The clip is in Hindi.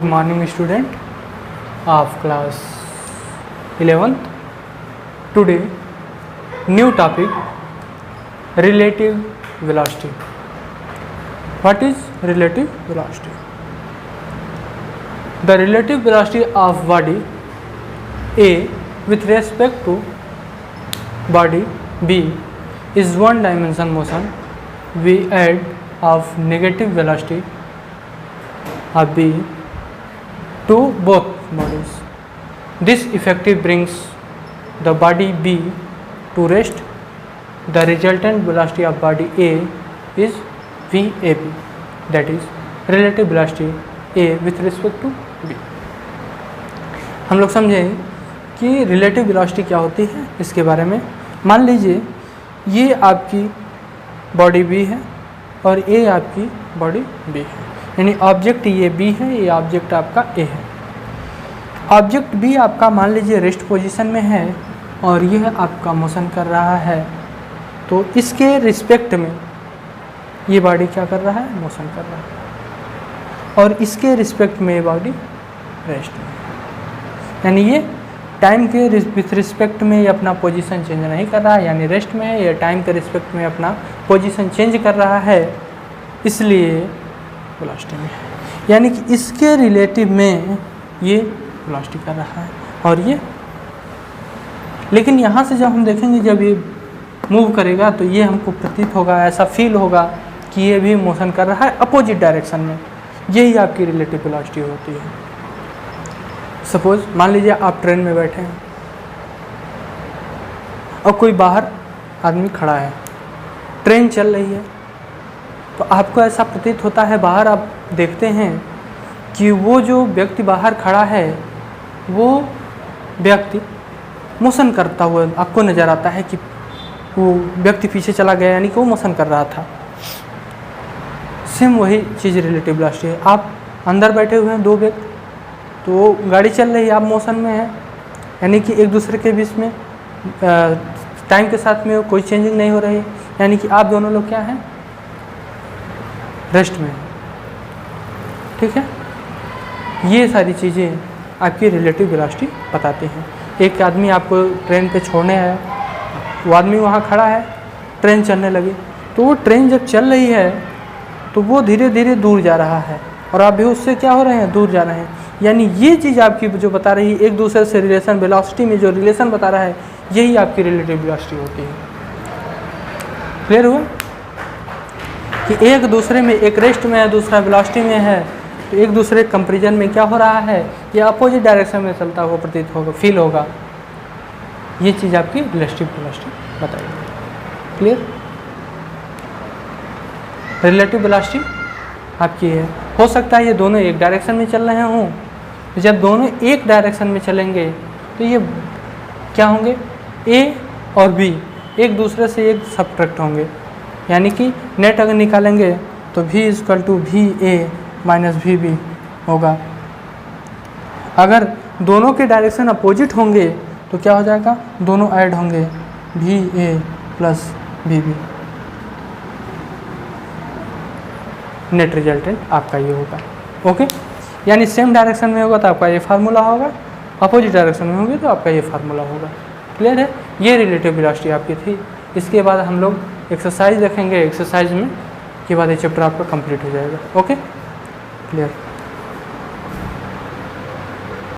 Morning student of class 11th. Today new topic, relative velocity. What is relative velocity? The relative velocity of body A with respect to body B is one dimension motion. We add of negative velocity of B to both bodies. This effective brings the body B to rest. The resultant velocity of body A is VAB, that is relative velocity A with respect to B. हम लोग समझें कि रिलेटिव वेलोसिटी क्या होती है इसके बारे में। मान लीजिए ये आपकी बॉडी B है और ये आपकी बॉडी B है, यानी ऑब्जेक्ट ये B है, ये ऑब्जेक्ट आपका A है। ऑब्जेक्ट B आपका मान लीजिए रेस्ट पोजीशन में है और यह आपका मोशन कर रहा है, तो इसके रिस्पेक्ट में ये बॉडी क्या कर रहा है, मोशन कर रहा है, और इसके रिस्पेक्ट में ये बॉडी रेस्ट में, यानी ये टाइम के विथ रिस्पेक्ट में ये अपना पोजीशन चेंज नहीं कर रहा है, यानी रेस्ट में है, ये टाइम के रिस्पेक्ट में अपना पोजीशन चेंज कर रहा है, इसलिए वेलोसिटी में है। यानी कि इसके रिलेटिव में ये वेलोसिटी कर रहा है और ये, लेकिन यहाँ से जब हम देखेंगे जब ये मूव करेगा तो ये हमको प्रतीत होगा, ऐसा फील होगा कि ये भी मोशन कर रहा है अपोजिट डायरेक्शन में। यही आपकी रिलेटिव वेलोसिटी होती है। सपोज मान लीजिए आप ट्रेन में बैठे हैं और कोई बाहर आदमी खड़ा है, ट्रेन चल रही है, तो आपको ऐसा प्रतीत होता है, बाहर आप देखते हैं कि वो जो व्यक्ति बाहर खड़ा है वो व्यक्ति मोशन करता हुआ आपको नज़र आता है कि वो व्यक्ति पीछे चला गया, यानी कि वो मोशन कर रहा था। सेम वही चीज़ रिलेटिव वेलोसिटी है। आप अंदर बैठे हुए हैं दो व्यक्ति, तो गाड़ी चल रही है, आप मोशन में हैं, यानी कि एक दूसरे के बीच में टाइम के साथ में कोई चेंजिंग नहीं हो रही है, यानी कि आप दोनों लोग क्या हैं, रेस्ट में। ठीक है, ये सारी चीज़ें आपकी रिलेटिव वेलोसिटी बताती हैं। एक आदमी आपको ट्रेन पे छोड़ने आया, वो आदमी वहाँ खड़ा है, ट्रेन चलने लगी, तो वो ट्रेन जब चल रही है तो वो धीरे धीरे दूर जा रहा है और आप भी उससे क्या हो रहे हैं, दूर जा रहे हैं। यानी ये चीज़ आपकी जो बता रही है एक दूसरे से रिलेशन, वेलोसिटी में जो रिलेशन बता रहा है, यही आपकी रिलेटिव वेलोसिटी होती है। क्लियर हुआ कि एक दूसरे में, एक रेस्ट में है, दूसरा वेलोसिटी में है, तो एक दूसरे कंपेरिजन में क्या हो रहा है, ये अपोजिट डायरेक्शन में चलता हुआ प्रतीत होगा, फील होगा। ये चीज़ आपकी रिलेटिव वेलोसिटी बताइए। क्लियर, रिलेटिव वेलोसिटी आपकी है। हो सकता है ये दोनों एक डायरेक्शन में चल रहे हों, जब दोनों एक डायरेक्शन में चलेंगे तो ये क्या होंगे, ए और बी एक दूसरे से एक सब्ट्रैक्ट होंगे, यानी कि नेट अगर निकालेंगे तो v equal to V A minus V B होगा। अगर दोनों के डायरेक्शन अपोजिट होंगे तो क्या हो जाएगा, दोनों ऐड होंगे, V A plus V B. Net resultant आपका ये होगा। ओके, यानी सेम डायरेक्शन में होगा तो आपका ये फार्मूला होगा, अपोजिट डायरेक्शन में होंगे तो आपका ये फार्मूला होगा। क्लियर है, ये रिलेटिव वेलोसिटी आपकी थी। इसके बाद हम लोग एक्सरसाइज देखेंगे, एक्सरसाइज में के बाद ये चैप्टर आपका कंप्लीट हो जाएगा। Okay, clear.